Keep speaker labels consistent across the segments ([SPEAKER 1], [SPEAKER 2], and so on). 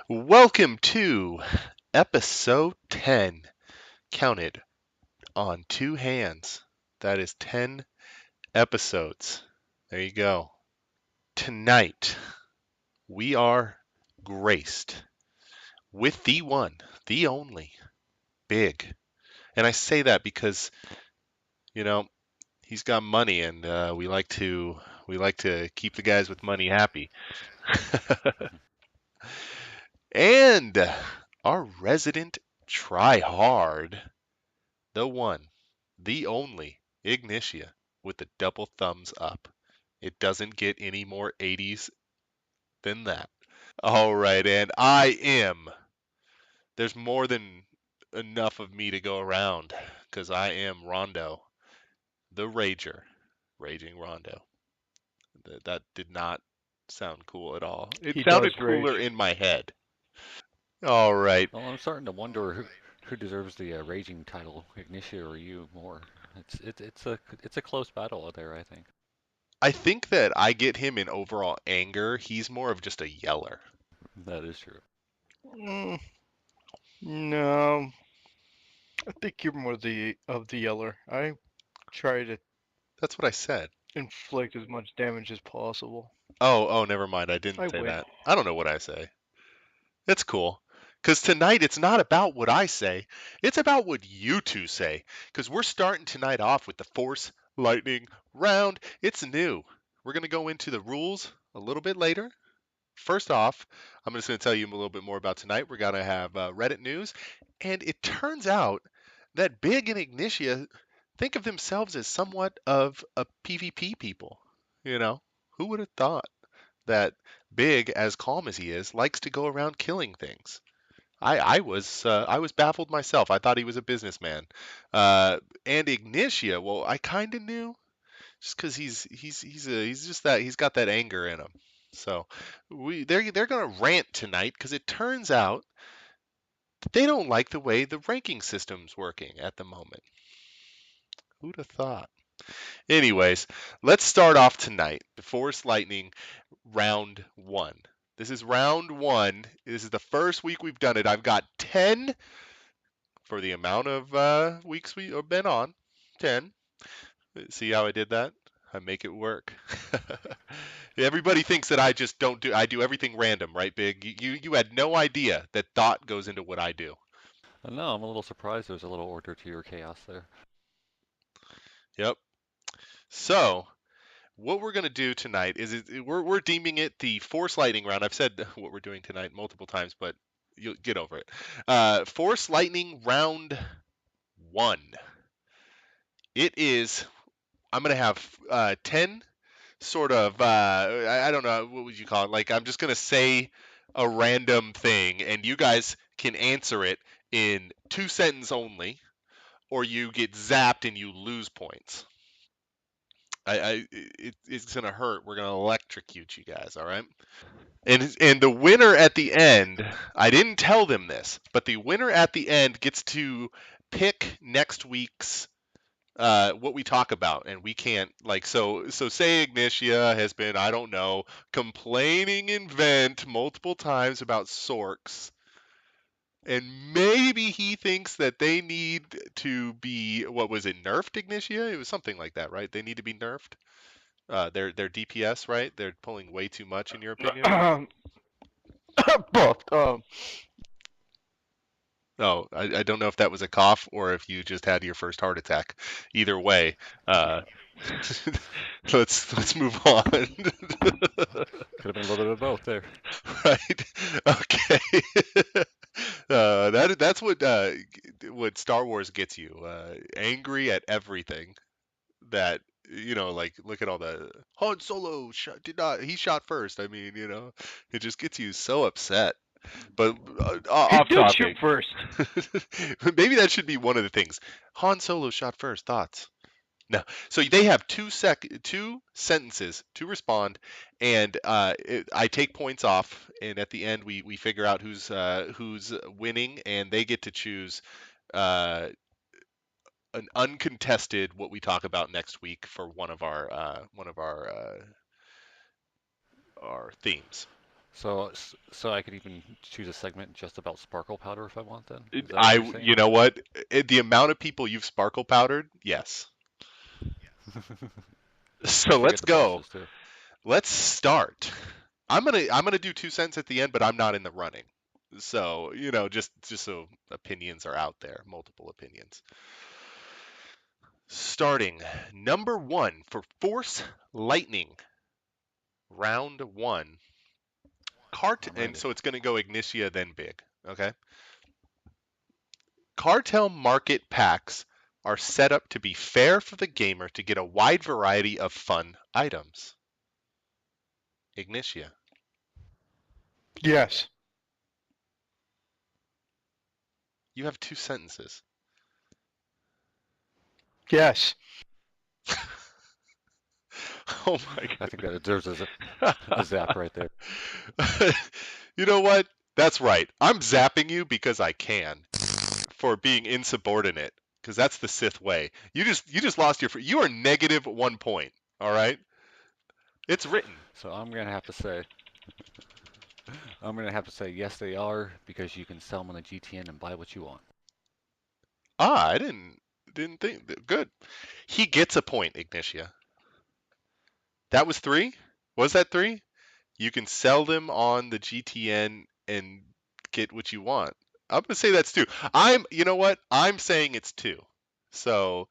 [SPEAKER 1] Welcome to episode 10. Counted on two hands. That is 10 episodes. There you go. Tonight, we are graced with the one, the only, Big. And I say that because, you know, he's got money and we like to keep the guys with money happy. And our resident try hard, the one, the only Ignitia with the double thumbs up. It doesn't get any more 80s than that. All right, and I am. There's more than enough of me to go around because I am Rondo, the Rager, Raging Rondo. That did not sound cool at all. It
[SPEAKER 2] He
[SPEAKER 1] sounded
[SPEAKER 2] does
[SPEAKER 1] cooler
[SPEAKER 2] rage.
[SPEAKER 1] in my head. All right.
[SPEAKER 3] Well, I'm starting to wonder who deserves the raging title, Ignitia or you more. It's a close battle out there, I think.
[SPEAKER 1] I think that I get him in overall anger. He's more of just a yeller.
[SPEAKER 3] That is true.
[SPEAKER 2] Mm, no, I think you're more the yeller. I try to
[SPEAKER 1] That's what I said.
[SPEAKER 2] inflict as much damage as possible.
[SPEAKER 1] Oh, never mind. I
[SPEAKER 2] I
[SPEAKER 1] didn't say
[SPEAKER 2] win.
[SPEAKER 1] that. I don't know what I say. It's cool. Because tonight it's not about what I say, it's about what you two say. Because we're starting tonight off with the Force Lightning round. It's new. We're going to go into the rules a little bit later. First off, I'm just going to tell you a little bit more about tonight. We're going to have Reddit news. And it turns out that Big and Ignitia think of themselves as somewhat of a PvP people. You know, who would have thought that Big, as calm as he is, likes to go around killing things? I was baffled myself. I thought he was a businessman. And Ignitia, well, I kind of knew just because he's just that he's got that anger in him. So they're gonna rant tonight because it turns out that they don't like the way the ranking system's working at the moment. Who'd have thought? Anyways, let's start off tonight. The Force Lightning round one. This is round one. This is the first week we've done it. I've got 10 for the amount of weeks we have been on. 10. See how I did that? I make it work. Everybody thinks that I just don't do. I do everything random, right, Big? You had no idea that thought goes into what I do.
[SPEAKER 3] No, I'm a little surprised there's a little order to your chaos there.
[SPEAKER 1] Yep. So what we're gonna do tonight we're deeming it the Force Lightning round. I've said what we're doing tonight multiple times, but you'll get over it. Force Lightning round one. It is. I'm gonna have 10 sort of I don't know what would you call it. Like I'm just gonna say a random thing, and you guys can answer it in 2 sentences only, or you get zapped and you lose points. It's gonna hurt. We're gonna electrocute you guys. All right. And the winner at the end, I didn't tell them this, but the winner at the end gets to pick next week's what we talk about, and we can't like so say Ignitia has been, I don't know, complaining in vent multiple times about Sorks, and maybe he thinks that they need to be, what was it, nerfed? Ignitia, it was something like that, right? They need to be nerfed, their DPS, right? They're pulling way too much in your opinion.
[SPEAKER 2] Buffed.
[SPEAKER 1] Oh, I don't know if that was a cough or if you just had your first heart attack. Either way, uh, let's move on.
[SPEAKER 3] Could have been a little bit of both there.
[SPEAKER 1] Right? Okay. That's what Star Wars gets you. Angry at everything. That like look at all the Han Solo did not, he shot first. I mean, it just gets you so upset. But
[SPEAKER 2] He
[SPEAKER 1] off
[SPEAKER 2] did shoot
[SPEAKER 1] topic.
[SPEAKER 2] first.
[SPEAKER 1] Maybe that should be one of the things. Han Solo shot first. Thoughts? No. So they have 2 sentences to respond, and I take points off, and at the end we figure out who's winning, and they get to choose uh, an uncontested what we talk about next week for one of our themes.
[SPEAKER 3] So I could even choose a segment just about sparkle powder if I want. Then is that what
[SPEAKER 1] I,
[SPEAKER 3] you're saying?
[SPEAKER 1] you know what? The amount of people you've sparkle powdered, yes.
[SPEAKER 3] I
[SPEAKER 1] So let's
[SPEAKER 3] forget the
[SPEAKER 1] go.
[SPEAKER 3] bosses too.
[SPEAKER 1] Let's start. I'm gonna do 2 cents at the end, but I'm not in the running. So, just so opinions are out there, multiple opinions. Starting number 1 for Force Lightning, round 1.
[SPEAKER 3] I'm
[SPEAKER 1] And
[SPEAKER 3] ready.
[SPEAKER 1] so it's gonna go Ignitia then Big. Okay. Cartel market packs are set up to be fair for the gamer to get a wide variety of fun items. Ignitia.
[SPEAKER 2] Yes.
[SPEAKER 1] You have 2 sentences.
[SPEAKER 2] Yes.
[SPEAKER 1] Oh my
[SPEAKER 3] I think that deserves a zap right there.
[SPEAKER 1] You know what? That's right. I'm zapping you because I can for being insubordinate because that's the Sith way. You just lost your you are negative 1 point. All right? It's written.
[SPEAKER 3] So I'm gonna have to say yes, they are because you can sell them on the GTN and buy what you want.
[SPEAKER 1] I didn't think good. He gets a point, Ignitia. That was 3? Was that 3? You can sell them on the GTN and get what you want. I'm gonna say that's 2. You know what? I'm saying it's 2. So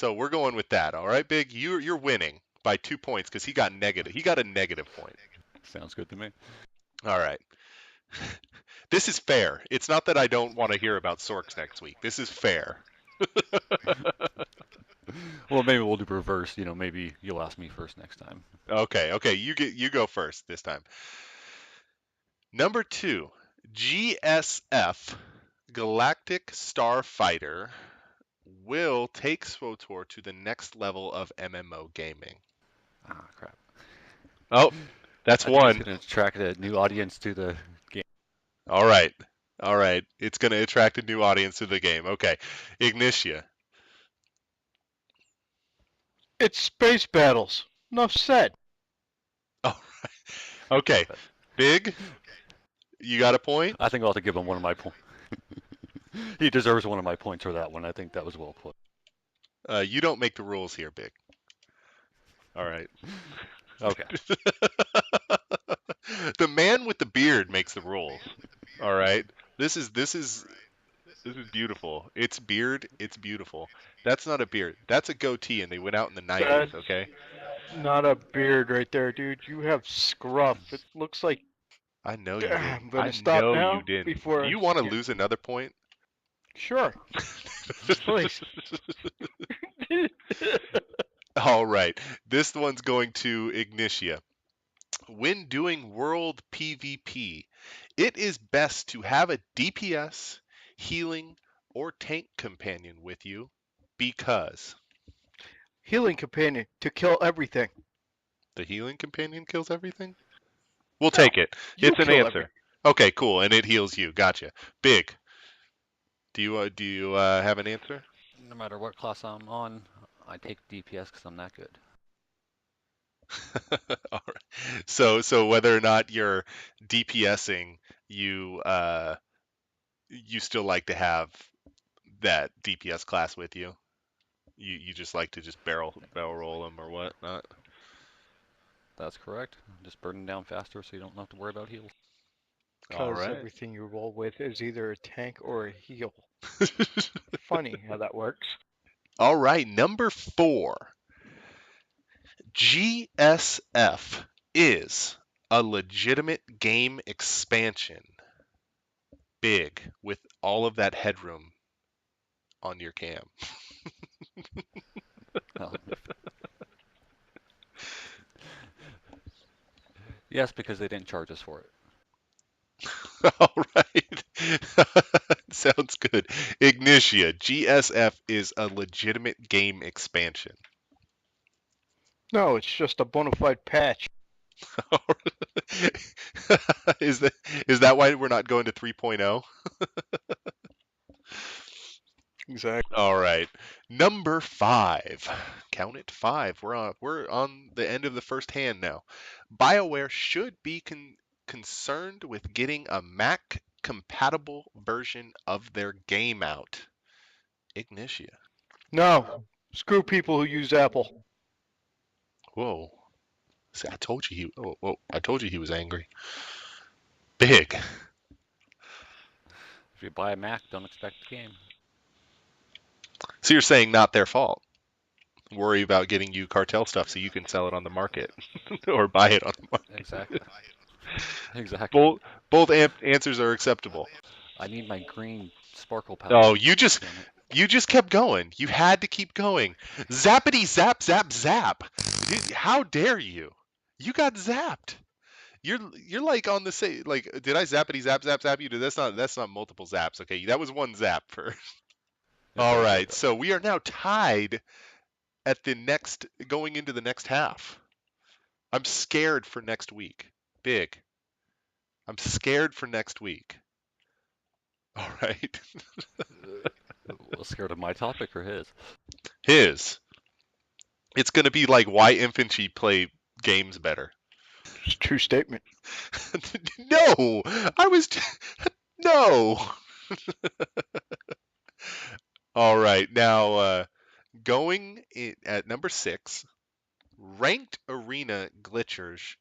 [SPEAKER 1] we're going with that. All right, Big. You're winning by 2 points because he got negative. He got a negative point.
[SPEAKER 3] Sounds good to me.
[SPEAKER 1] All right. This is fair. It's not that I don't want to hear about Sorks next week. This is fair.
[SPEAKER 3] Well, maybe we'll do reverse. Maybe you'll ask me first next time.
[SPEAKER 1] Okay. You go first this time. Number 2, GSF Galactic Starfighter will take SWTOR to the next level of MMO gaming.
[SPEAKER 3] Ah, crap.
[SPEAKER 1] Oh, that's
[SPEAKER 3] I think it's
[SPEAKER 1] 1.
[SPEAKER 3] gonna attract a new audience to the game.
[SPEAKER 1] All right. All right. It's going to attract a new audience to the game. Okay. Ignitia.
[SPEAKER 2] It's space battles. Enough said.
[SPEAKER 1] All right. Okay.
[SPEAKER 3] Stop it.
[SPEAKER 1] Big, you got a point?
[SPEAKER 3] I think I'll have to give him one of my points. He deserves one of my points for that one. I think that was well put.
[SPEAKER 1] You don't make the rules here, Big. All right.
[SPEAKER 3] Okay.
[SPEAKER 1] The man with the beard makes the rules. All right. This is beautiful. It's beard. It's beautiful. That's not a beard. That's a goatee, and they went out in the 90s.
[SPEAKER 2] That's
[SPEAKER 1] Okay.
[SPEAKER 2] not a beard right there, dude. You have scruff. It looks like.
[SPEAKER 1] I know you didn't.
[SPEAKER 2] I'm
[SPEAKER 1] I
[SPEAKER 2] gonna stop
[SPEAKER 1] know you
[SPEAKER 2] now
[SPEAKER 1] didn't. Do
[SPEAKER 2] before I
[SPEAKER 1] you want to
[SPEAKER 2] get.
[SPEAKER 1] lose another point?
[SPEAKER 2] Sure, please.
[SPEAKER 1] All right. This one's going to Ignitia. When doing world PvP, it is best to have a DPS, healing, or tank companion with you because
[SPEAKER 2] Healing companion to kill everything.
[SPEAKER 1] the healing companion kills everything? We'll
[SPEAKER 2] No,
[SPEAKER 1] take it.
[SPEAKER 2] you
[SPEAKER 1] It's an
[SPEAKER 2] kill
[SPEAKER 1] answer.
[SPEAKER 2] everything.
[SPEAKER 1] Okay, cool. And it heals you. Gotcha. Big. Do you have an answer?
[SPEAKER 3] No matter what class I'm on, I take DPS because I'm that good.
[SPEAKER 1] All right. So whether or not you're DPSing, you still like to have that DPS class with you. You just like to just barrel roll them or what not.
[SPEAKER 3] That's correct. Just burn them down faster so you don't have to worry about heals.
[SPEAKER 1] All
[SPEAKER 2] Because
[SPEAKER 1] right.
[SPEAKER 2] everything you roll with is either a tank or a heal. Funny how that works.
[SPEAKER 1] All right. Number 4. GSF is a legitimate game expansion. Big with all of that headroom on your cam.
[SPEAKER 3] Well, yes, because they didn't charge us for it.
[SPEAKER 1] All right. Sounds good. Ignitia, GSF is a legitimate game expansion.
[SPEAKER 2] No, it's just a bona fide patch.
[SPEAKER 1] is that why we're not going to 3.0?
[SPEAKER 2] Exactly.
[SPEAKER 1] All right. Number 5. Count it 5. We're on the end of the first hand now. BioWare should be concerned with getting a Mac compatible version of their game out. Ignitia.
[SPEAKER 2] No. Screw people who use Apple.
[SPEAKER 1] Whoa. See, I told you I told you he was angry. Big.
[SPEAKER 3] If you buy a Mac, don't expect the game.
[SPEAKER 1] So you're saying not their fault. Worry about getting you cartel stuff so you can sell it on the market or buy it on the market.
[SPEAKER 3] Exactly. Exactly.
[SPEAKER 1] Both answers are acceptable.
[SPEAKER 3] I need my green sparkle
[SPEAKER 1] Oh,
[SPEAKER 3] powder.
[SPEAKER 1] you just
[SPEAKER 3] Damn it.
[SPEAKER 1] you just kept going. You had to keep going. Zappity zap zap zap. Dude, how dare you? You got zapped. You're like on the same like did I zappity zap zap zap you? That's not multiple zaps. Okay, that was one zap for.
[SPEAKER 3] Yes,
[SPEAKER 1] All
[SPEAKER 3] that was it
[SPEAKER 1] right.
[SPEAKER 3] though.
[SPEAKER 1] So we are now tied at the next going into the next half. I'm scared for next week. Big. I'm scared for next week. All right.
[SPEAKER 3] Well, scared of my topic or his?
[SPEAKER 1] His. It's going to be like why infantry play games better.
[SPEAKER 2] It's a true statement.
[SPEAKER 1] No, I was no. All right, now going at number 6, ranked arena glitchers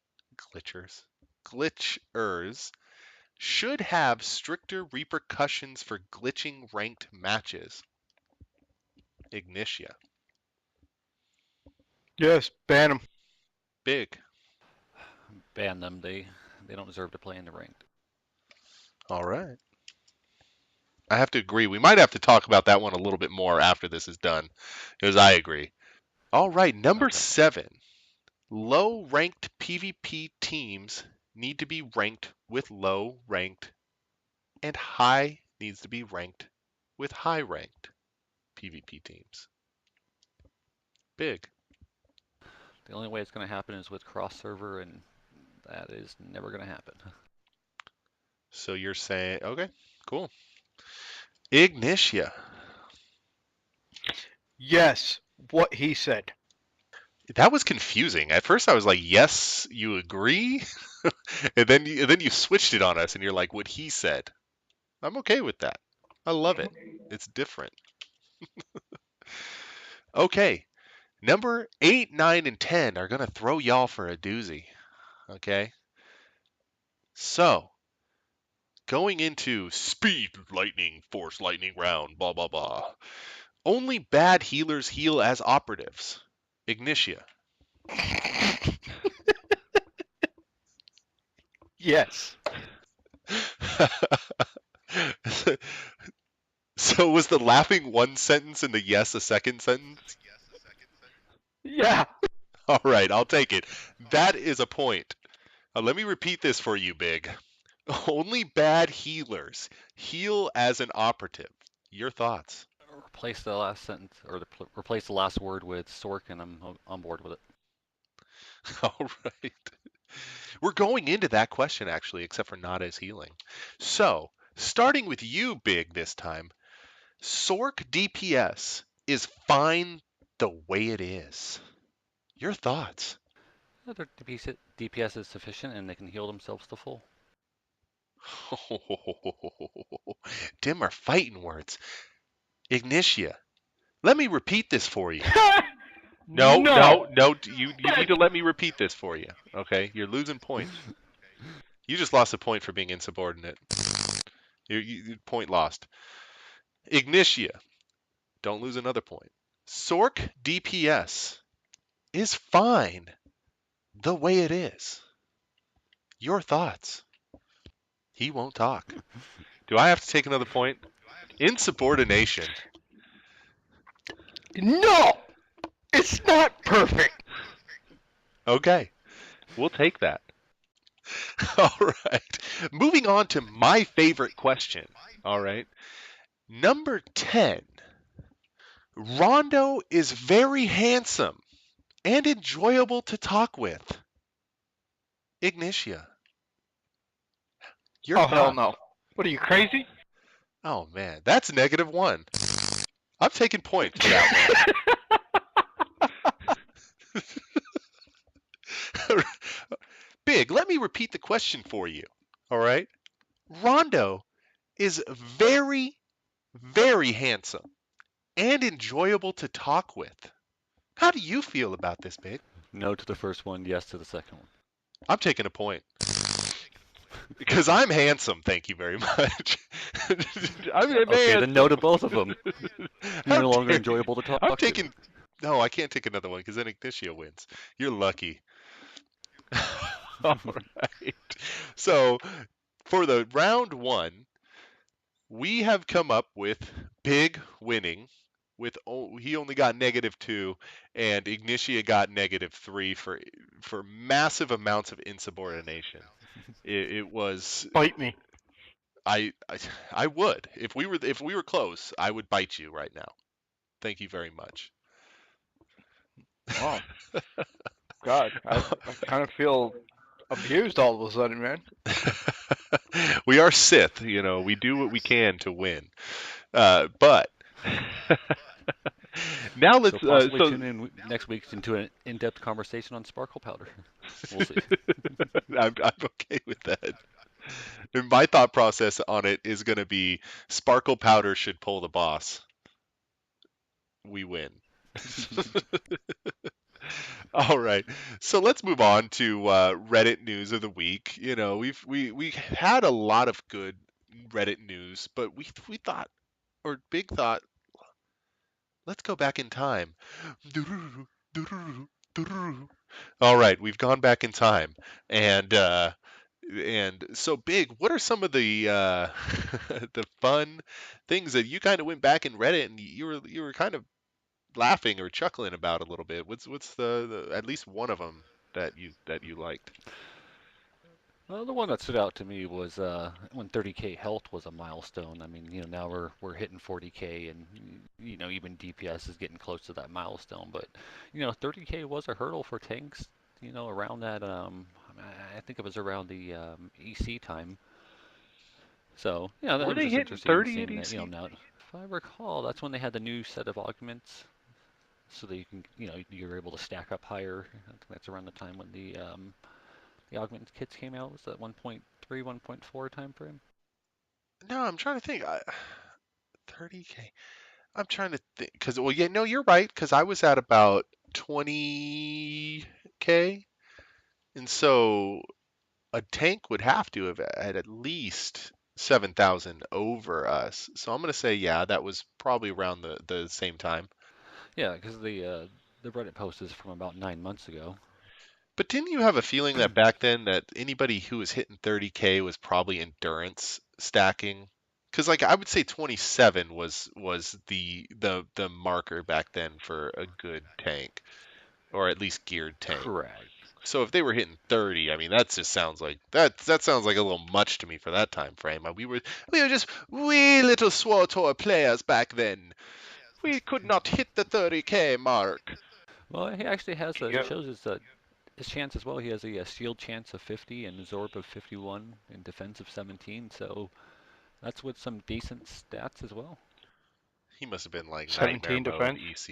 [SPEAKER 1] should have stricter repercussions for glitching ranked matches. Ignitia.
[SPEAKER 2] Yes, ban them.
[SPEAKER 1] Big.
[SPEAKER 3] Ban them. They don't deserve to play in the ranked.
[SPEAKER 1] All right. I have to agree. We might have to talk about that one a little bit more after this is done, because I agree. All right, number
[SPEAKER 3] Okay.
[SPEAKER 1] 7. Low ranked PvP teams need to be ranked with low ranked, and high needs to be ranked with high ranked PvP teams. Big.
[SPEAKER 3] The only way it's going to happen is with cross server, and that is never going to happen.
[SPEAKER 1] So you're saying, okay, cool. Ignitia.
[SPEAKER 2] Yes, what he said.
[SPEAKER 1] That was confusing. At first I was like, yes, you agree? and then you switched it on us and you're like, what he said. I'm okay with that. I love it. It's different. Okay. Number 8, 9, and 10 are going to throw y'all for a doozy. Okay. So, going into speed lightning, force lightning round, blah, blah, blah. Only bad healers heal as operatives. Ignitia.
[SPEAKER 2] Yes.
[SPEAKER 1] So was the laughing one sentence and the yes a second sentence?
[SPEAKER 2] Yeah.
[SPEAKER 1] All right, I'll take it. That is a point. Let me repeat this for you, Big. Only bad healers heal as an operative. Your thoughts?
[SPEAKER 3] Replace the last sentence, or replace the last word with Sork, and I'm on board with it.
[SPEAKER 1] All right. We're going into that question actually, except for not as healing. So, starting with you, Big, this time. Sork DPS is fine the way it is. Your thoughts?
[SPEAKER 3] Their DPS is sufficient, and they can heal themselves to full.
[SPEAKER 1] Dim are fighting words. Ignitia. Let me repeat this for you. No,
[SPEAKER 2] No.
[SPEAKER 1] no, no. You need to let me repeat this for you. Okay, you're losing points. You just lost a point for being insubordinate. Point lost. Ignitia. Don't lose another point. Sork DPS is fine the way it is. Your thoughts? He won't talk. Do I have to take another point? Insubordination.
[SPEAKER 2] No. It's not perfect.
[SPEAKER 1] Okay, we'll take that. All right. Moving on to my favorite question. All right. Number 10. Rondo is very handsome and enjoyable to talk with. Ignitia. Your
[SPEAKER 2] Oh, hell
[SPEAKER 1] thoughts?
[SPEAKER 2] no. What are you, crazy?
[SPEAKER 1] Oh man, that's -1. I'm taking point for that one. Big, let me repeat the question for you. All right. Rondo is very, very handsome and enjoyable to talk with. How do you feel about this, Big?
[SPEAKER 3] No to the first one, yes to the second one.
[SPEAKER 1] I'm taking a point. Because I'm handsome, thank you very much. I'm
[SPEAKER 3] Okay, then no to both of them. You're
[SPEAKER 1] How
[SPEAKER 3] no longer
[SPEAKER 1] dare you.
[SPEAKER 3] enjoyable to
[SPEAKER 1] I'm
[SPEAKER 3] talk to.
[SPEAKER 1] taking. No, I can't take another one because then Ignicio wins. You're lucky. All right. So for the round one, we have come up with Big winning. He only got -2, and Ignitia got -3 for massive amounts of insubordination. It was
[SPEAKER 2] Bite me.
[SPEAKER 1] I I would if we were close, I would bite you right now. Thank you very much.
[SPEAKER 2] Wow. God, I kind of feel abused all of a sudden, man.
[SPEAKER 1] We are Sith, we do what we can to win. But now
[SPEAKER 3] So
[SPEAKER 1] let's
[SPEAKER 3] possibly tune in next week into an in-depth conversation on sparkle powder. We'll see.
[SPEAKER 1] I'm okay with that. And my thought process on it is going to be sparkle powder should pull the boss. We win. All right, so let's move on to Reddit news of the week. We had a lot of good Reddit news, but we thought, or Big thought, let's go back in time. All right, we've gone back in time, and so Big, what are some of the the fun things that you kind of went back and read it and you were kind of laughing or chuckling about a little bit? What's the at least one of them that you liked?
[SPEAKER 3] Well, the one that stood out to me was when 30K health was a milestone. I mean, now we're hitting 40K, and even DPS is getting close to that milestone. But 30K was a hurdle for tanks. Around that I think it was around the EC time. So that
[SPEAKER 1] Were
[SPEAKER 3] was
[SPEAKER 1] they
[SPEAKER 3] just
[SPEAKER 1] hitting
[SPEAKER 3] interesting
[SPEAKER 1] 30 at
[SPEAKER 3] seeing that.
[SPEAKER 1] EC?
[SPEAKER 3] Now, if I recall, that's when they had the new set of augments, so that you can you're able to stack up higher. I think that's around the time when the augment kits came out. Was that 1.3, 1.4 time frame?
[SPEAKER 1] No, I'm trying to think. 30K. I'm trying to think because well, yeah, no, you're right because I was at about 20K, and so a tank would have to have had at least 7,000 over us. So I'm gonna say yeah, that was probably around the same time.
[SPEAKER 3] Yeah, because the Reddit post is from about 9 months ago.
[SPEAKER 1] But didn't you have a feeling that back then that anybody who was hitting 30K was probably endurance stacking? Because like I would say 27 was the marker back then for a good tank or at least geared tank.
[SPEAKER 3] Correct.
[SPEAKER 1] So if they were hitting 30, I mean that just sounds like that sounds like a little much to me for that time frame. We were just wee little SWTOR players back then. We could not hit the 30K mark.
[SPEAKER 3] Well, he actually has
[SPEAKER 2] Yep.
[SPEAKER 3] shows his chance as well. He has a shield chance of 50 and absorb of 51 and defense of 17. So that's with some decent stats as well.
[SPEAKER 1] He must have been like nightmare
[SPEAKER 2] 17
[SPEAKER 1] mode
[SPEAKER 2] defense.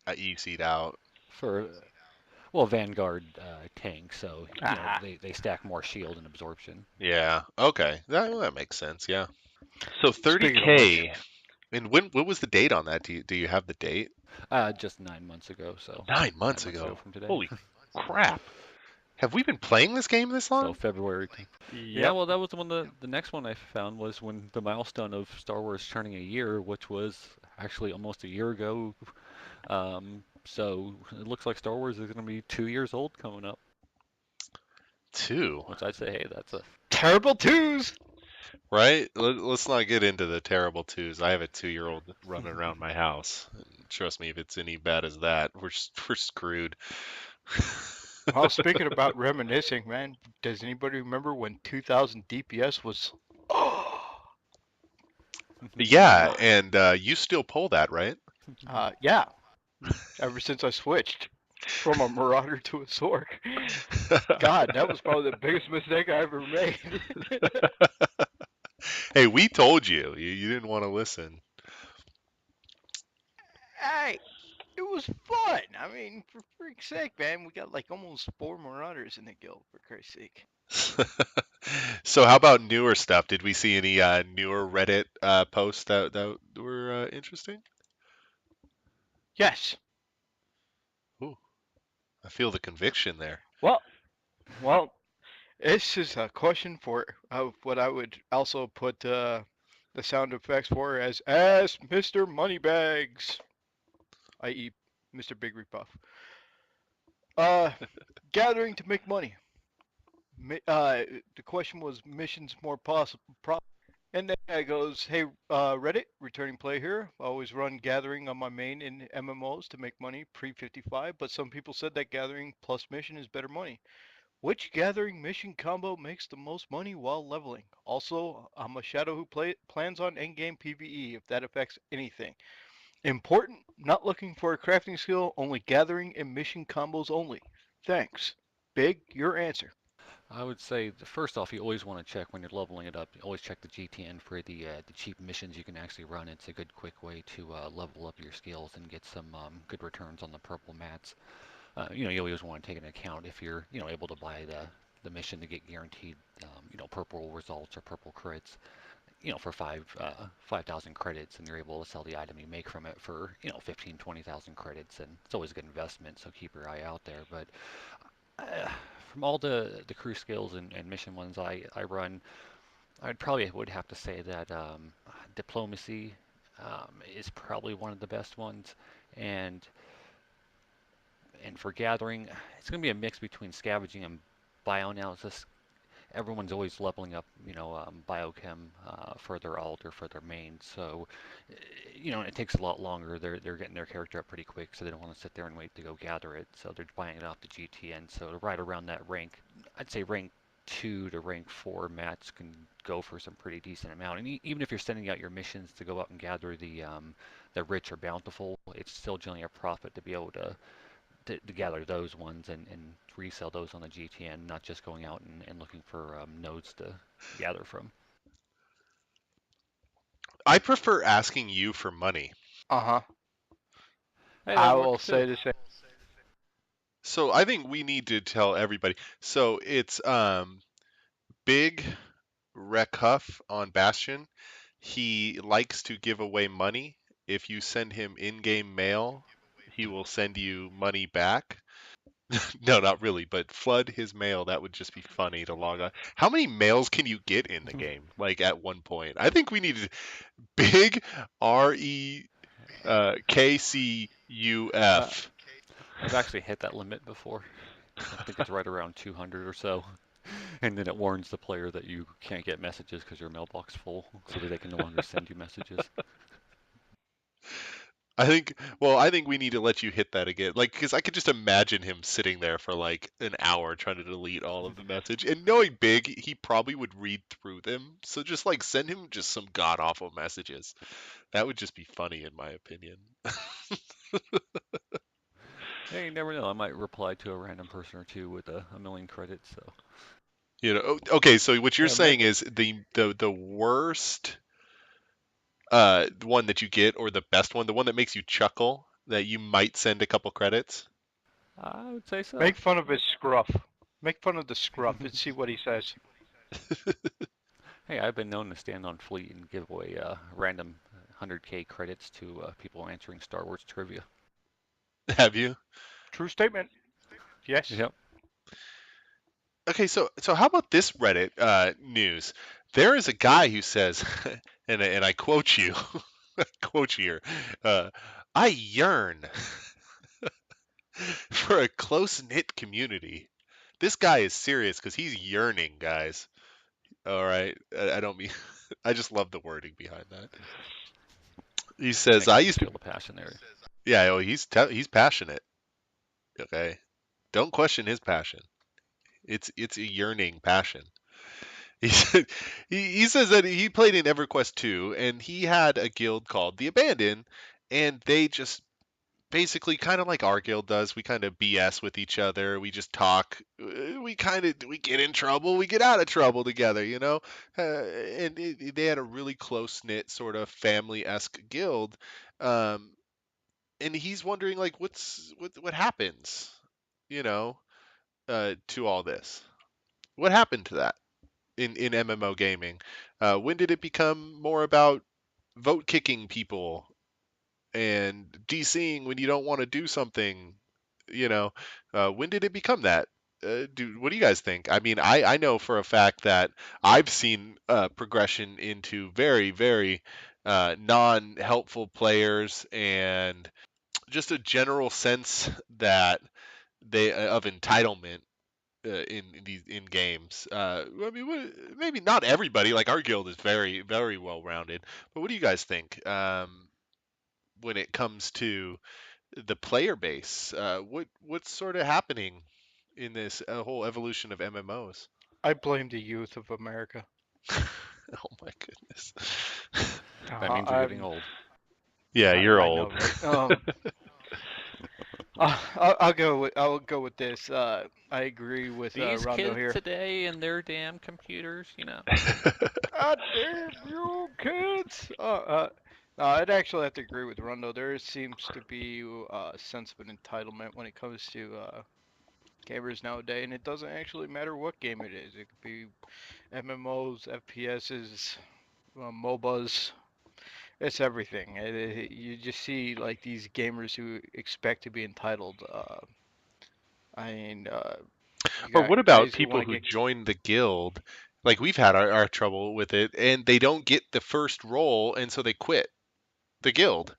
[SPEAKER 1] EC'd out.
[SPEAKER 3] For well, Vanguard tank, so
[SPEAKER 2] Ah.
[SPEAKER 3] they stack more shield and absorption.
[SPEAKER 1] Yeah. Okay. That makes sense. Yeah. So
[SPEAKER 2] Speaking of which,
[SPEAKER 1] 30K. And what was the date on that? Do you have the date?
[SPEAKER 3] Just 9 months ago. So
[SPEAKER 1] 9 months
[SPEAKER 3] 9 months ago
[SPEAKER 1] ago.
[SPEAKER 3] from today.
[SPEAKER 1] Holy crap. Have we been playing this game this
[SPEAKER 3] So
[SPEAKER 1] long?
[SPEAKER 3] February. Yeah,
[SPEAKER 2] yep.
[SPEAKER 3] well, that was the one. The next one I found was when the milestone of Star Wars turning a year, which was actually almost a year ago. So it looks like Star Wars is going to be 2 years old coming up.
[SPEAKER 1] 2.
[SPEAKER 3] Which I'd say, hey, that's a
[SPEAKER 2] Terrible twos.
[SPEAKER 1] Right? Let's not get into the terrible twos. I have a 2-year-old running around my house. Trust me, if it's any bad as that, we're screwed.
[SPEAKER 2] Well, speaking about reminiscing, man, does anybody remember when 2000 DPS was?
[SPEAKER 1] Yeah, and you still pull that, right?
[SPEAKER 2] Yeah. Ever since I switched from a Marauder to a Sork. God, that was probably the biggest mistake I ever made.
[SPEAKER 1] Hey, we told you. You didn't want to listen.
[SPEAKER 2] was fun. I mean, for freak's sake, man, we got like almost 4 Marauders in the guild, for Christ's sake.
[SPEAKER 1] So how about newer stuff? Did we see any newer Reddit posts that were interesting?
[SPEAKER 2] Yes.
[SPEAKER 1] Ooh, I feel the conviction there.
[SPEAKER 2] Well, this is a question for what I would also put the sound effects for as Mr. Moneybags, i.e., Mr. Big Repuff. Gathering to make money. The question was missions more possible. And then it goes, hey, Reddit, returning play here. Always run gathering on my main in MMOs to make money pre-55, but some people said that gathering plus mission is better money. Which gathering mission combo makes the most money while leveling? Also, I'm a shadow who plans on endgame PvE if that affects anything. Important, not looking for a crafting skill, only gathering and mission combos only. Thanks. Big, your answer.
[SPEAKER 3] I would say first off, you always want to check when you're leveling it up. You always check the GTN for the cheap missions you can actually run. It's a good quick way to level up your skills and get some good returns on the purple mats. You always want to take into account if you're able to buy the mission to get guaranteed purple results or purple crits. For 5,000 credits, and you're able to sell the item you make from it for 15, 20,000 credits, and it's always a good investment. So keep your eye out there. But uh, from all the crew skills and mission ones I run, I probably would have to say that diplomacy is probably one of the best ones, and for gathering, it's going to be a mix between scavenging and bioanalysis. Everyone's always leveling up, biochem for their alt or for their main. So, it takes a lot longer. They're getting their character up pretty quick, so they don't want to sit there and wait to go gather it. So they're buying it off the GTN. So right around that rank, I'd say rank 2 to rank 4 mats can go for some pretty decent amount. And even if you're sending out your missions to go out and gather the rich or bountiful, it's still generally a profit to be able to gather those ones and resell those on the GTN, not just going out and looking for nodes to gather from.
[SPEAKER 1] I prefer asking you for money.
[SPEAKER 2] Uh huh.
[SPEAKER 3] Hey,
[SPEAKER 2] I
[SPEAKER 3] that
[SPEAKER 2] will
[SPEAKER 3] works too.
[SPEAKER 2] say the same.
[SPEAKER 1] So I think we need to tell everybody. So it's Big Rekuff on Bastion. He likes to give away money. If you send him in-game mail, he will send you money back. No, not really, but flood his mail. That would just be funny to log on. How many mails can you get in the game? Like at one point, I think we need Big REKCUF.
[SPEAKER 3] I've actually hit that limit before. I think it's right around 200 or so. And then it warns the player that you can't get messages because your mailbox is full, so that they can no longer send you messages.
[SPEAKER 1] I think we need to let you hit that again. Like, because I could just imagine him sitting there for like an hour trying to delete all of the message. And knowing Big, he probably would read through them. So just like send him just some god awful messages. That would just be funny, in my opinion.
[SPEAKER 3] Hey, you never know. I might reply to a random person or two with a million credits. So
[SPEAKER 1] Okay, so what you're
[SPEAKER 2] Yeah, make
[SPEAKER 1] saying is the worst one that you get, or the best one, the one that makes you chuckle, that you might send a couple credits.
[SPEAKER 3] I would say so.
[SPEAKER 2] make fun of his scruff. Make fun of the scruff and see what he says.
[SPEAKER 3] Hey, I've been known to stand on Fleet and give away random 100K credits to people answering Star Wars trivia.
[SPEAKER 1] Have you?
[SPEAKER 2] True statement. Yes.
[SPEAKER 3] Yep.
[SPEAKER 1] Okay, so how about this Reddit news? There is a guy who says, and I quote you, quote you here, I yearn for a close knit community. This guy is serious because he's yearning, guys. All right, I don't mean, I just love the wording behind that. He says,
[SPEAKER 3] I
[SPEAKER 1] I
[SPEAKER 3] can
[SPEAKER 1] used to,
[SPEAKER 3] feel the passion there.
[SPEAKER 1] yeah, oh, he's passionate. Okay, don't question his passion. It's a yearning passion. He said, he says that he played in EverQuest 2 and he had a guild called the Abandon, and they just basically kind of like our guild does. We kind of BS with each other. We just talk. We get in trouble. We get out of trouble together, you know. They had a really close knit sort of family esque guild. Um, and he's wondering like what happens, you know, to all this. What happened to that in MMO gaming? When did it become more about vote kicking people and DCing when you don't want to do something? You know, when did it become that? What do you guys think? I mean, I know for a fact that I've seen progression into very, very non-helpful players and just a general sense that they of entitlement in these in games. I mean, maybe not everybody. Like our guild is very, very well rounded. But what do you guys think when it comes to the player base? What's sort of happening in this whole evolution of MMOs?
[SPEAKER 2] I blame the youth of America.
[SPEAKER 1] Oh my goodness.
[SPEAKER 3] That means you're getting
[SPEAKER 2] I'm.
[SPEAKER 3] old.
[SPEAKER 1] Yeah, you're
[SPEAKER 2] I know,
[SPEAKER 1] old.
[SPEAKER 2] right? I'll go with this. I agree with
[SPEAKER 3] These
[SPEAKER 2] Rondo
[SPEAKER 3] kids
[SPEAKER 2] here.
[SPEAKER 3] today and their damn computers, you know.
[SPEAKER 2] God damn you kids! No, I'd actually have to agree with Rondo. There seems to be a sense of an entitlement when it comes to gamers nowadays, and it doesn't actually matter what game it is. It could be MMOs, FPSs, MOBAs. It's everything. You just see like these gamers who expect to be entitled. I mean, you
[SPEAKER 1] Or
[SPEAKER 2] got
[SPEAKER 1] what about
[SPEAKER 2] guys who
[SPEAKER 1] people
[SPEAKER 2] want to
[SPEAKER 1] who
[SPEAKER 2] get.
[SPEAKER 1] join the guild? Like we've had our trouble with it, and they don't get the first role, and so they quit the guild.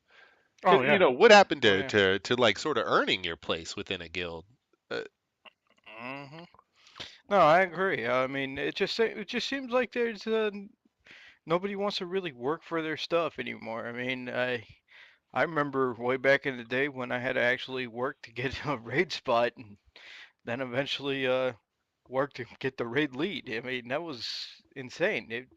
[SPEAKER 2] Oh
[SPEAKER 1] You
[SPEAKER 2] yeah.
[SPEAKER 1] know, what happened
[SPEAKER 2] Oh
[SPEAKER 1] to,
[SPEAKER 2] yeah.
[SPEAKER 1] like sort of earning your place within a guild? Uh,
[SPEAKER 2] hmm No, I agree. I mean, it just seems like there's nobody wants to really work for their stuff anymore. I mean, I remember way back in the day when I had to actually work to get a raid spot, and then eventually work to get the raid lead. I mean, that was insane.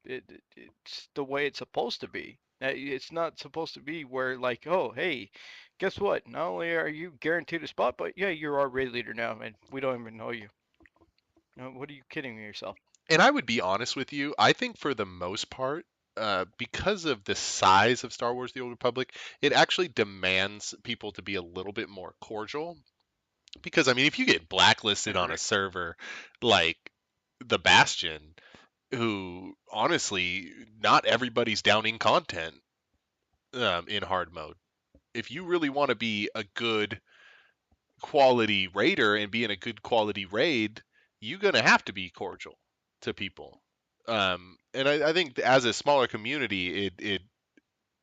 [SPEAKER 2] It's the way it's supposed to be. It's not supposed to be where like, oh, hey, guess what? Not only are you guaranteed a spot, but yeah, you're our raid leader now, and we don't even know you. What are you kidding yourself?
[SPEAKER 1] and I would be honest with you, I think for the most part, because of the size of Star Wars: The Old Republic, it actually demands people to be a little bit more cordial. Because I mean, if you get
[SPEAKER 2] I
[SPEAKER 1] blacklisted on a
[SPEAKER 2] agree.
[SPEAKER 1] server like the Bastion, who honestly, not everybody's downing content in hard mode. If you really want to be a good quality raider and be in a good quality raid, you're gonna have to be cordial to people. And I think as a smaller community,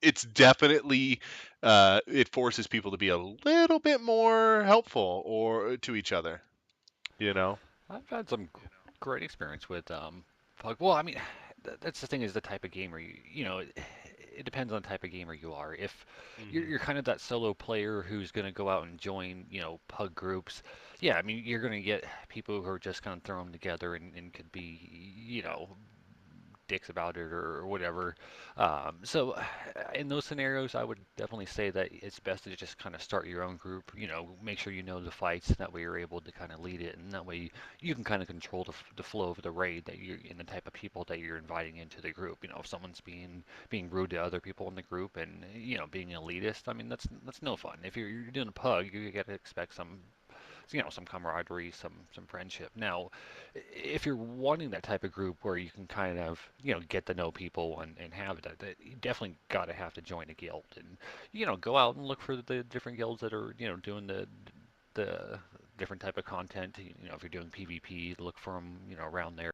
[SPEAKER 1] it's definitely it forces people to be a little bit more helpful or to each other. You know.
[SPEAKER 3] I've had some great experience with Pug. Well, I mean, that's the thing is the type of gamer you know. It depends on the type of gamer you are. If
[SPEAKER 1] Hmm.
[SPEAKER 3] you're kind of that solo player who's going to go out and join, you know, Pug groups, yeah, I mean, you're going to get people who are just kind of thrown together and could be, you know, dicks about it or whatever. So in those scenarios, I would definitely say that it's best to just kind of start your own group. You know, make sure you know the fights. That way you're able to kind of lead it, and that way you can kind of control the flow of the raid that you're and the type of people that you're inviting into the group. You know, if someone's being rude to other people in the group and you know being elitist, I mean that's no fun. If you're doing a pug, you got to expect some you know some camaraderie, some friendship. Now, if you're wanting that type of group where you can kind of you know get to know people and have that you definitely got to have to join a guild and you know go out and look for the different guilds that are you know doing the different type of content. You know, if you're doing PvP, look for them you know around there.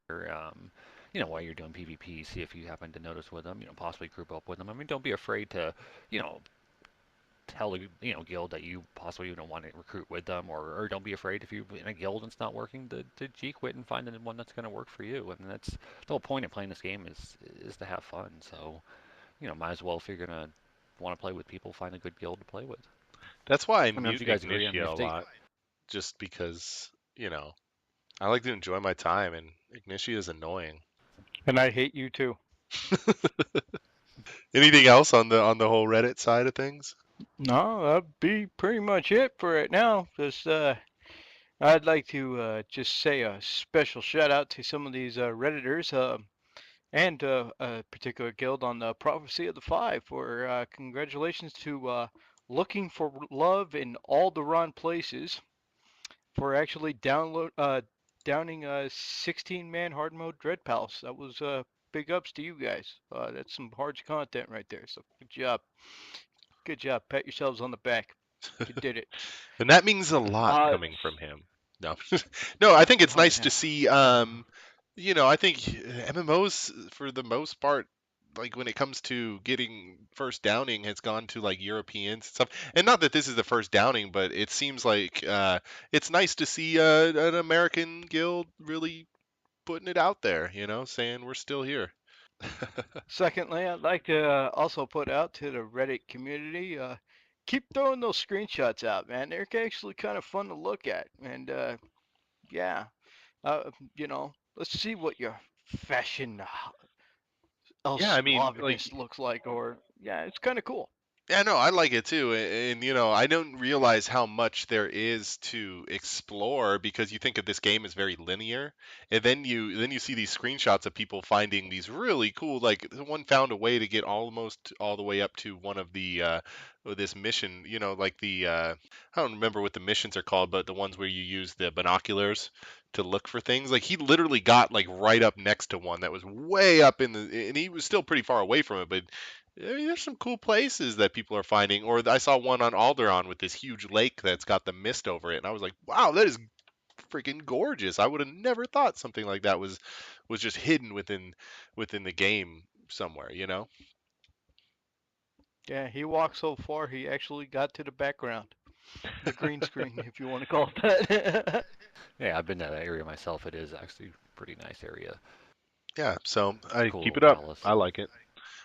[SPEAKER 3] You know, while you're doing PvP, see if you happen to notice with them. You know, possibly group up with them. I mean, don't be afraid to, you know, tell a you know guild that you possibly don't want to recruit with them, or don't be afraid if you're in a guild and it's not working to G quit and find the one that's going to work for you. I mean that's the whole point of playing this game is to have fun. So you know might as well if you're going to want to play with people, find a good guild to play with.
[SPEAKER 1] That's why I
[SPEAKER 3] I mean if
[SPEAKER 1] mute
[SPEAKER 3] you guys agree. I mean
[SPEAKER 1] Ignitia a
[SPEAKER 3] if they
[SPEAKER 1] lot, just because I like to enjoy my time, and Ignitia is annoying.
[SPEAKER 2] And I hate you too.
[SPEAKER 1] Anything else on the whole Reddit side of things?
[SPEAKER 2] No, that'd be pretty much it for it now. Just I'd like to just say a special shout out to some of these redditors and a particular guild on the Prophecy of the Five for congratulations to looking for love in all the wrong places for actually downing a 16-man hard mode Dread Palace. That was big ups to you guys. That's some hard content right there. So good job, good job. Pat yourselves on the back. You did it.
[SPEAKER 1] And that means a lot
[SPEAKER 2] Uh,
[SPEAKER 1] coming from him. No, no, I think it's
[SPEAKER 2] oh
[SPEAKER 1] nice
[SPEAKER 2] yeah.
[SPEAKER 1] to see. I think MMOs for the most part, like when it comes to getting first downing, has gone to like Europeans and stuff. And not that this is the first downing, but it seems like it's nice to see an American guild really putting it out there. Saying we're still here.
[SPEAKER 2] Secondly, I'd like to also put out to the Reddit community, keep throwing those screenshots out, man. They're actually kind of fun to look at. And yeah, let's see what your fashion
[SPEAKER 1] Yeah, I mean, like
[SPEAKER 2] Slaviness looks like. Or, yeah, it's kind of cool.
[SPEAKER 1] yeah, no, I like it too. And, I didn't realize how much there is to explore because you think of this game as very linear. And then you see these screenshots of people finding these really cool, like one found a way to get almost all the way up to one of the this mission, like the I don't remember what the missions are called, but the ones where you use the binoculars to look for things. Like he literally got like right up next to one that was way up and he was still pretty far away from it, but I mean, there's some cool places that people are finding. Or I saw one on Alderaan with this huge lake that's got the mist over it, and I was like, "Wow, that is freaking gorgeous!" I would have never thought something like that was just hidden within the game somewhere.
[SPEAKER 2] Yeah, he walked so far, he actually got to the background, the green screen, if you want to call it that.
[SPEAKER 3] Yeah, I've been to that area myself. It is actually a pretty nice area.
[SPEAKER 1] Yeah. So I
[SPEAKER 3] Cool
[SPEAKER 1] keep
[SPEAKER 3] little
[SPEAKER 1] it up.
[SPEAKER 3] palace.
[SPEAKER 1] I like it.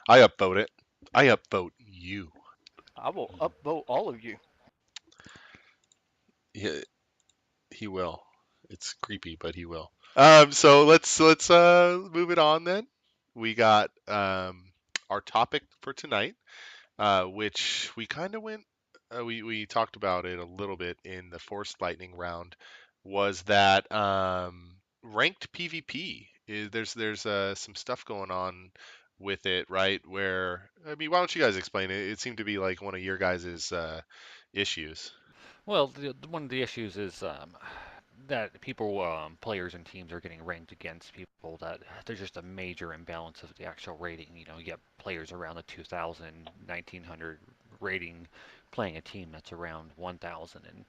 [SPEAKER 1] I upvote it. I upvote you.
[SPEAKER 2] I will upvote all of you.
[SPEAKER 1] Yeah, he will. It's creepy, but he will. So let's move it on then. We got our topic for tonight, which we kind of went. We talked about it a little bit in the Force Lightning round. Was that ranked PvP? There's some stuff going on with it, right? Where I mean, why don't you guys explain it? It seemed to be like one of your guys' issues.
[SPEAKER 3] Well, one of the issues is that people, players and teams are getting ranked against people that there's just a major imbalance of the actual rating. You get players around the 2,000, 1,900 rating playing a team that's around 1,000, and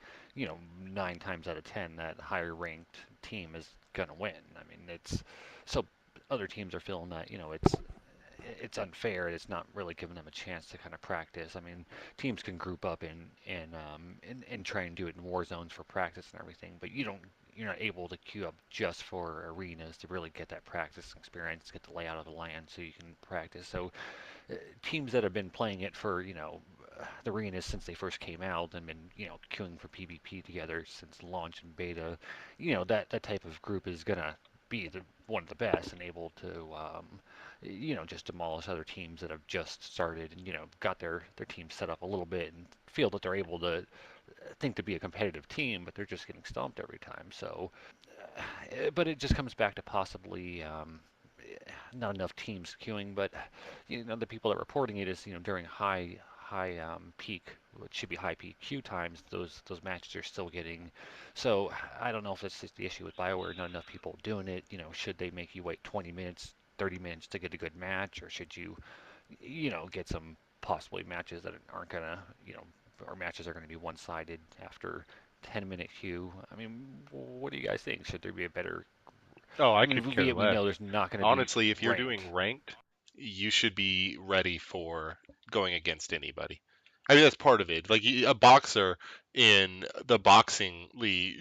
[SPEAKER 3] 9 times out of 10, that higher ranked team is gonna win. I mean, it's so other teams are feeling that it's unfair. It's not really giving them a chance to kind of practice. I mean, teams can group up and try and do it in war zones for practice and everything, but you're not able to queue up just for arenas to really get that practice experience, get the layout of the land, so you can practice. So teams that have been playing it for the arenas since they first came out and been queuing for PvP together since launch and beta, that type of group is gonna be one of the best and able to just demolish other teams that have just started and got their team set up a little bit and feel that they're able to think to be a competitive team, but they're just getting stomped every time. So, but it just comes back to possibly not enough teams queuing, but the people that are reporting it is during high peak, which should be high peak queue times, those matches are still getting. So I don't know if it's just the issue with Bioware, not enough people doing it. Should they make you wait 20 minutes, 30 minutes to get a good match, or should you get some possibly matches that aren't gonna or matches are going to be one-sided after 10-minute queue. I mean, what do you guys think? Should there be a better?
[SPEAKER 1] Oh, I
[SPEAKER 3] I
[SPEAKER 1] could
[SPEAKER 3] mean,
[SPEAKER 1] care
[SPEAKER 3] we
[SPEAKER 1] less.
[SPEAKER 3] know there's not going to be
[SPEAKER 1] Honestly, if you're
[SPEAKER 3] ranked.
[SPEAKER 1] doing ranked, you should be ready for going against anybody. I mean, that's part of it. Like a boxer in the boxing league,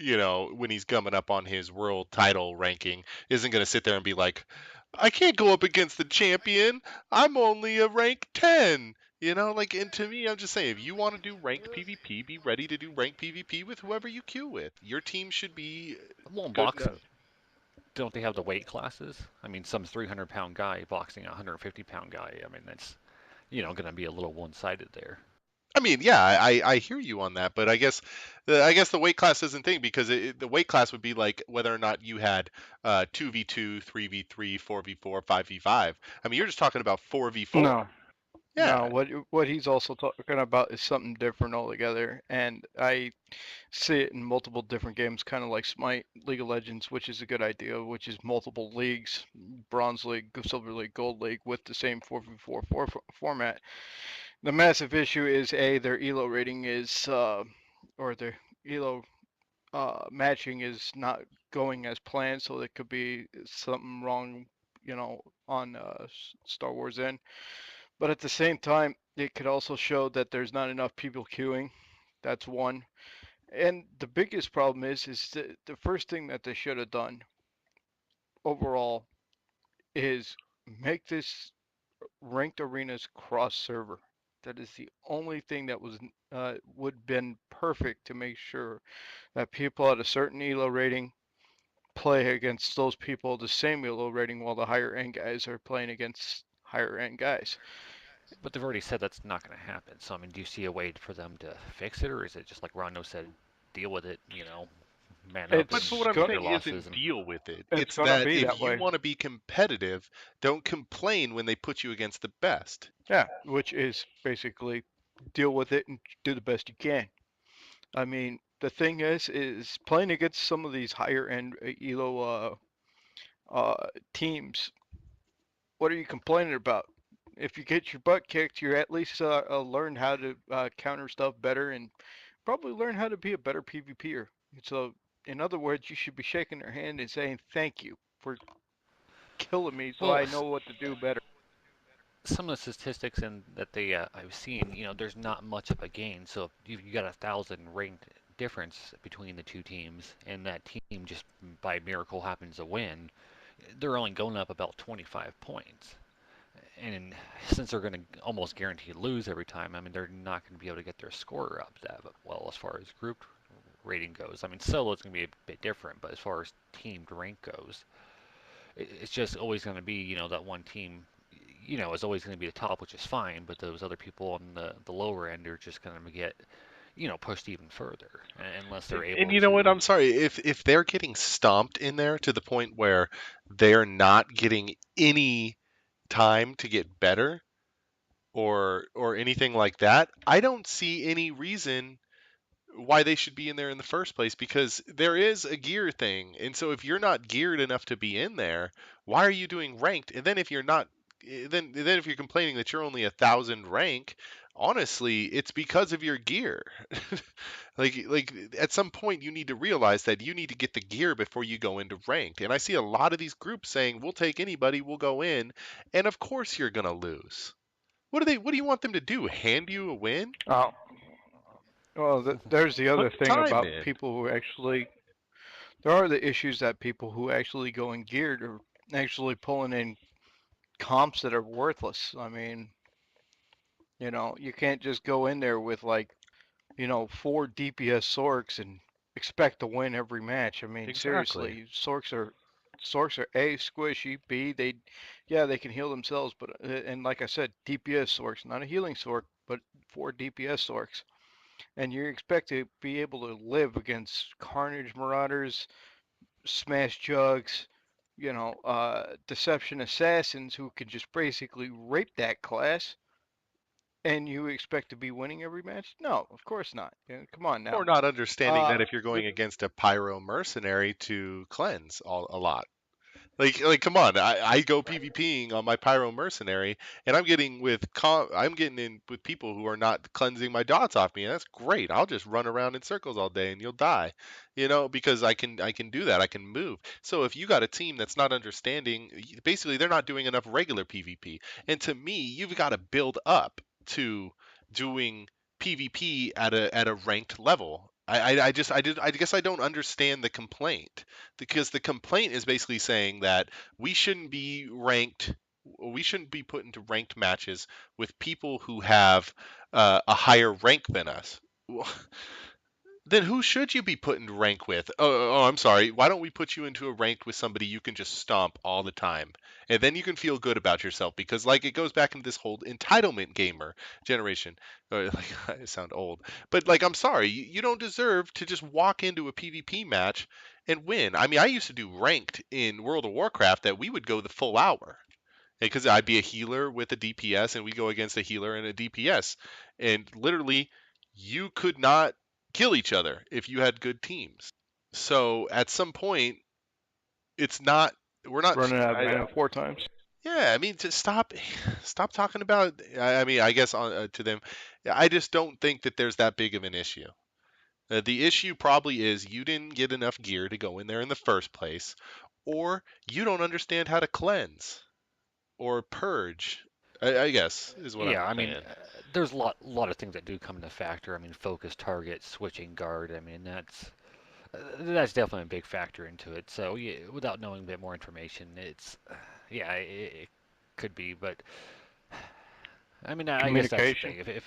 [SPEAKER 1] when he's coming up on his world title ranking, isn't going to sit there and be like, I can't go up against the champion. I'm only a rank 10. And to me, I'm just saying, if you want to do ranked PvP, be ready to do ranked PvP with whoever you queue with. Your team should be
[SPEAKER 3] Well, in
[SPEAKER 1] good
[SPEAKER 3] boxing,
[SPEAKER 1] enough.
[SPEAKER 3] don't they have the weight classes? I mean, some 300-pound guy boxing a 150-pound guy. I mean, that's going to be a little one-sided there.
[SPEAKER 1] I mean, yeah, I hear you on that, but I guess the weight class isn't thing because the weight class would be like whether or not you had 2v2, 3v3, 4v4, 5v5. I mean, you're just talking about 4v4.
[SPEAKER 2] No. No,
[SPEAKER 1] Yeah.
[SPEAKER 2] what he's also talking about is something different altogether, and I see it in multiple different games, kind of like Smite, League of Legends, which is a good idea, which is multiple leagues, Bronze League, Silver League, Gold League, with the same 4v4 format. The massive issue is their elo rating is, or their elo matching is not going as planned, so there could be something wrong, on Star Wars End. But at the same time, it could also show that there's not enough people queuing. That's one. And the biggest problem is the first thing that they should have done overall is make this ranked arenas cross server. That is the only thing that would been perfect to make sure that people at a certain elo rating play against those people the same elo rating, while the higher end guys are playing against higher end guys.
[SPEAKER 3] But they've already said that's not going to happen. So I mean, do you see a way for them to fix it, or is it just like Rondo said, deal with it? Man up
[SPEAKER 1] But
[SPEAKER 3] and
[SPEAKER 1] what
[SPEAKER 2] It's
[SPEAKER 1] I'm
[SPEAKER 3] take
[SPEAKER 2] go-
[SPEAKER 3] their
[SPEAKER 1] saying isn't
[SPEAKER 3] losses and
[SPEAKER 1] deal with it.
[SPEAKER 2] it's
[SPEAKER 1] It's
[SPEAKER 2] gonna
[SPEAKER 1] that
[SPEAKER 2] be that
[SPEAKER 1] if you
[SPEAKER 2] way.
[SPEAKER 1] want to be competitive, don't complain when they put you against the best.
[SPEAKER 2] Yeah, which is basically deal with it and do the best you can. I mean, the thing is playing against some of these higher end elo teams. What are you complaining about? If you get your butt kicked, you at least learn how to counter stuff better, and probably learn how to be a better PvPer. So, in other words, you should be shaking their hand and saying thank you for killing me, so
[SPEAKER 3] well,
[SPEAKER 2] I know what to do better.
[SPEAKER 3] some of the statistics in that I've seen, there's not much of a gain. So if you got 1,000 ranked difference between the two teams, and that team just by miracle happens to win, they're only going up about 25 points. And since they're going to almost guarantee lose every time, I mean, they're not going to be able to get their score up that well as far as group rating goes. I mean, solo is going to be a bit different, but as far as teamed rank goes, it's just always going to be, that one team, is always going to be the top, which is fine, but those other people on the lower end are just going to get, pushed even further unless they're
[SPEAKER 1] And
[SPEAKER 3] able
[SPEAKER 1] you know what?
[SPEAKER 3] to.
[SPEAKER 1] I'm sorry if they're getting stomped in there to the point where they're not getting any time to get better or anything like that. I don't see any reason why they should be in there in the first place because there is a gear thing. And so if you're not geared enough to be in there, why are you doing ranked? And then if you're not then if you're complaining that you're only 1,000 rank, honestly, it's because of your gear. Like at some point you need to realize that you need to get the gear before you go into ranked. And I see a lot of these groups saying, "We'll take anybody, we'll go in." And of course you're going to lose. What do you want them to do? Hand you a win?
[SPEAKER 2] Oh, well, there's the
[SPEAKER 1] Put
[SPEAKER 2] other
[SPEAKER 1] the
[SPEAKER 2] thing
[SPEAKER 1] time
[SPEAKER 2] about
[SPEAKER 1] in.
[SPEAKER 2] people who actually. There are the issues that people who actually go in geared are actually pulling in comps that are worthless. I mean, you can't just go in there with like, four DPS Sorks and expect to win every match. I mean,
[SPEAKER 1] Exactly.
[SPEAKER 2] seriously, Sorks are A, squishy, B, yeah, they can heal themselves, but and like I said, DPS Sorks, not a healing Sork, but four DPS Sorks. And you expect to be able to live against Carnage Marauders, Smash Jugs, Deception Assassins who can just basically rape that class, and you expect to be winning every match? No, of course not. Yeah, come on
[SPEAKER 1] Or
[SPEAKER 2] now.
[SPEAKER 1] not understanding
[SPEAKER 2] Uh,
[SPEAKER 1] that if you're
[SPEAKER 2] the,
[SPEAKER 1] going against a pyro mercenary to cleanse a lot. Like, come on! I go PvPing on my pyro mercenary, and I'm getting in with people who are not cleansing my dots off me, and that's great. I'll just run around in circles all day, and you'll die, because I can do that. I can move. So if you got a team that's not understanding, basically they're not doing enough regular PvP. And to me, you've got to build up to doing PvP at a ranked level. I guess I don't understand the complaint because the complaint is basically saying that we shouldn't be ranked we shouldn't be put into ranked matches with people who have a higher rank than us. Well, then who should you be put into rank with? Oh, I'm sorry. Why don't we put you into a rank with somebody you can just stomp all the time? And then you can feel good about yourself because like it goes back into this whole entitlement gamer generation. Like I sound old. But like I'm sorry, you don't deserve to just walk into a PvP match and win. I mean, I used to do ranked in World of Warcraft that we would go the full hour Because I'd be a healer with a DPS, and we go against a healer and a DPS, and literally, you could not kill each other if you had good teams. So at some point, it's not. We're not.
[SPEAKER 2] Running out of mana 4 times.
[SPEAKER 1] Yeah, I mean, to stop talking about. I mean, I guess on to them, I just don't think that there's that big of an issue. The issue probably is you didn't get enough gear to go in there in the first place, or you don't understand how to cleanse or purge. I guess is what I'm
[SPEAKER 3] Yeah, I mean,
[SPEAKER 1] saying.
[SPEAKER 3] there's a lot of things that do come into factor. I mean, focus target, switching guard. I mean, that's definitely a big factor into it. So yeah, without knowing a bit more information, yeah, it could be. But I mean, I guess that's the
[SPEAKER 2] Communication.
[SPEAKER 3] thing.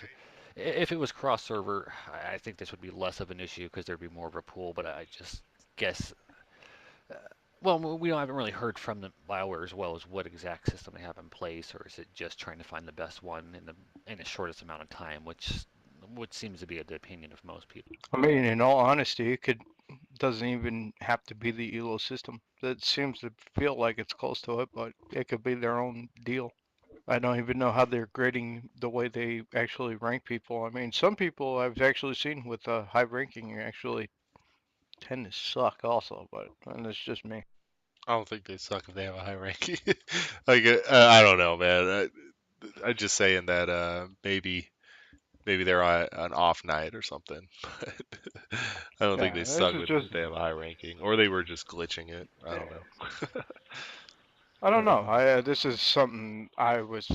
[SPEAKER 3] If it was cross server, I think this would be less of an issue because there'd be more of a pool. But I just guess. Well, we haven't really heard from the BioWare as well as what exact system they have in place, or is it just trying to find the best one in the shortest amount of time, which seems to be the opinion of most people.
[SPEAKER 2] I mean, in all honesty, it doesn't even have to be the ELO system. That seems to feel like it's close to it, but it could be their own deal. I don't even know how they're grading the way they actually rank people. I mean, some people I've actually seen with high ranking actually tend to suck also, but and it's just me.
[SPEAKER 1] I don't think they suck if they have a high ranking. Like I don't know, man. I'm just saying that maybe they're on an off night or something. I don't think
[SPEAKER 2] Yeah,
[SPEAKER 1] they
[SPEAKER 2] this
[SPEAKER 1] suck
[SPEAKER 2] is
[SPEAKER 1] if
[SPEAKER 2] just.
[SPEAKER 1] they have a high ranking, or they were just glitching it. I don't know.
[SPEAKER 2] I don't know. This is something I was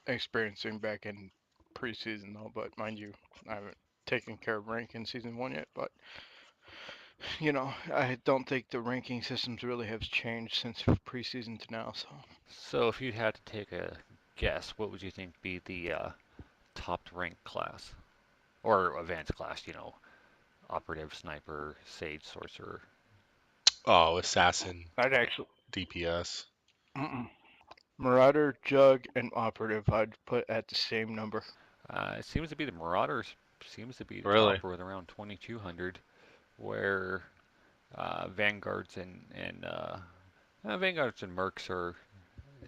[SPEAKER 2] experiencing back in preseason though, but mind you, I haven't taken care of rank in season 1 yet. But I don't think the ranking systems really have changed since preseason to now. So
[SPEAKER 3] So, if you had to take a guess, what would you think be the top ranked class or advanced class? Operative, sniper, sage, sorcerer.
[SPEAKER 1] Oh, assassin,
[SPEAKER 2] I'd actually
[SPEAKER 1] DPS.
[SPEAKER 2] mm-mm. Marauder, Jug, and Operative I'd put at the same number.
[SPEAKER 3] It seems to be the Marauders seems to be the
[SPEAKER 1] Really?
[SPEAKER 3] top with around 2,200, where Vanguards and Vanguards and Mercs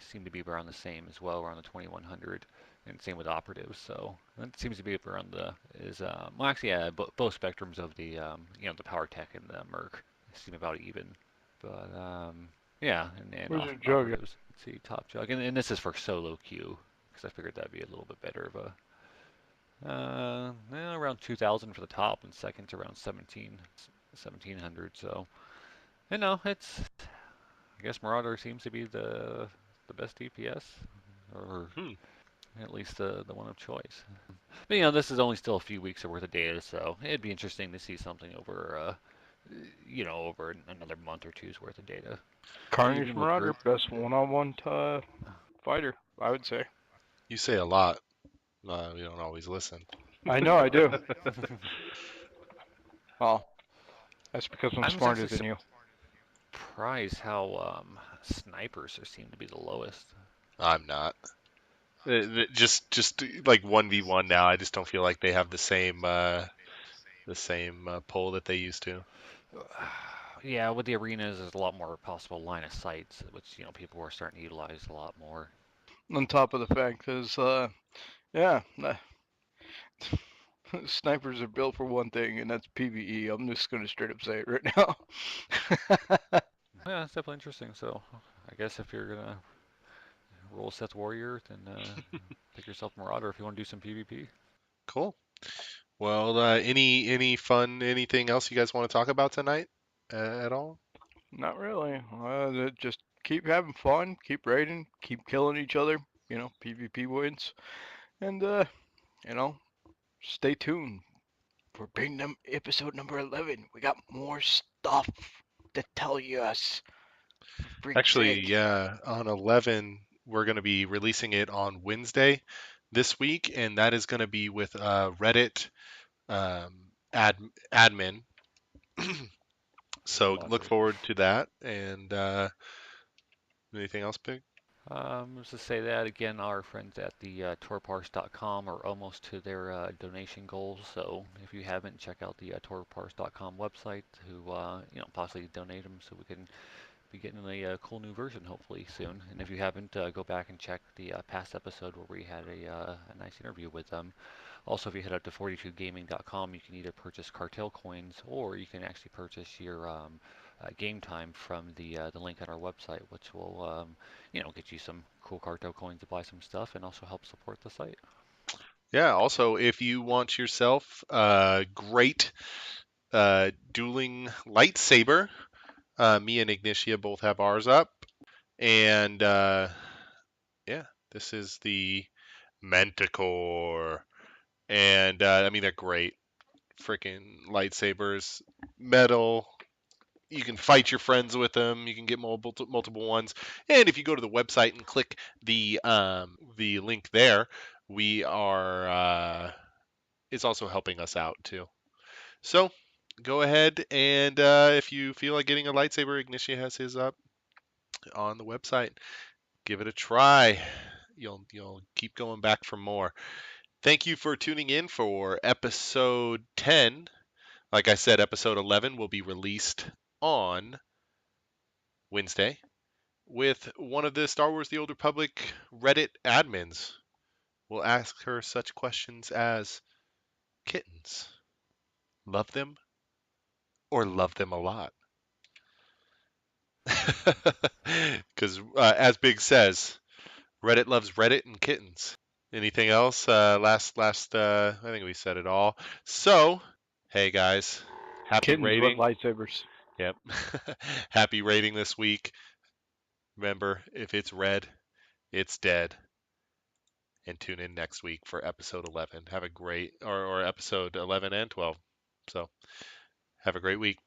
[SPEAKER 3] seem to be around the same as well, around the 2,100, and same with Operatives. So that seems to be around well, actually, yeah, both spectrums of the Power Tech and the Merc seem about even. But yeah, and
[SPEAKER 2] Where's your Jug?
[SPEAKER 3] Operatives. Let's see, top jug, and this is for solo queue because I figured that'd be a little bit better of a. Around 2,000 for the top, and second's around 1,700. So, it's. I guess Marauder seems to be the best DPS, or
[SPEAKER 1] Hmm.
[SPEAKER 3] at least the one of choice. But this is only still a few weeks worth of data, so it'd be interesting to see something over another month or two's worth of data.
[SPEAKER 2] Carnage
[SPEAKER 3] Even with
[SPEAKER 2] Marauder,
[SPEAKER 3] group.
[SPEAKER 2] best one-on-one fighter, I would say.
[SPEAKER 1] You say a lot. You don't always listen.
[SPEAKER 2] I know I do. Well, that's because I'm
[SPEAKER 3] I'm
[SPEAKER 2] smarter
[SPEAKER 3] actually
[SPEAKER 2] than you.
[SPEAKER 3] surprised how snipers seem to be the lowest.
[SPEAKER 1] I'm not. Just like 1v1 now. I just don't feel like they have the same pull that they used to.
[SPEAKER 3] Yeah, with the arenas, there's a lot more possible line of sights, which people are starting to utilize a lot more.
[SPEAKER 2] On top of the fact, because yeah, snipers are built for one thing, and that's PVE. I'm just gonna straight up say it right now.
[SPEAKER 3] Yeah, it's definitely interesting. So, I guess if you're gonna roll Seth Warrior, then pick yourself Marauder if you want to do some PvP.
[SPEAKER 1] Cool. Well, any fun anything else you guys want to talk about tonight at all?
[SPEAKER 2] Not really. Just keep having fun, keep raiding, keep killing each other. PvP wins, and you know, stay tuned for Big episode number 11. We got more stuff to tell you us. Freak's
[SPEAKER 1] Actually,
[SPEAKER 2] sake.
[SPEAKER 1] yeah, on 11 we're going to be releasing it on Wednesday this week, and that is going to be with Reddit ad admin. So look
[SPEAKER 3] Lovely.
[SPEAKER 1] forward to that. And anything else, Big?
[SPEAKER 3] Just to say that again, our friends at the tourparse.com are almost to their donation goals. So if you haven't, check out the tourparse.com website to possibly donate them so we can be getting a cool new version hopefully soon. And if you haven't, go back and check the past episode where we had a nice interview with them. Also, if you head up to 42gaming.com, you can either purchase cartel coins or you can actually purchase your game time from the link on our website, which will get you some cool cartel coins to buy some stuff and also help support the site.
[SPEAKER 1] Yeah. Also, if you want yourself a great dueling lightsaber, me and Ignitia both have ours up, and yeah, this is the Manticore, and I mean they're great. Freaking lightsabers, metal. You can fight your friends with them. You can get multiple ones. And if you go to the website and click the link there, we are it's also helping us out too. So go ahead and if you feel like getting a lightsaber, Ignitia has his up on the website. Give it a try. You'll keep going back for more. Thank you for tuning in for episode 10. Like I said, episode 11 will be released on Wednesday with one of the Star Wars The Old Republic Reddit admins. We'll ask her such questions as kittens. Love them or love them a lot? Because as Big says, Reddit loves Reddit and kittens. Anything else? I think we said it all. So, hey guys, happy
[SPEAKER 2] Kittens love
[SPEAKER 1] rating.
[SPEAKER 2] lightsabers.
[SPEAKER 1] Yep. Happy rating this week. Remember, if it's red, it's dead. And tune in next week for episode 11. Have a great, or episode 11 and 12. So, have a great week.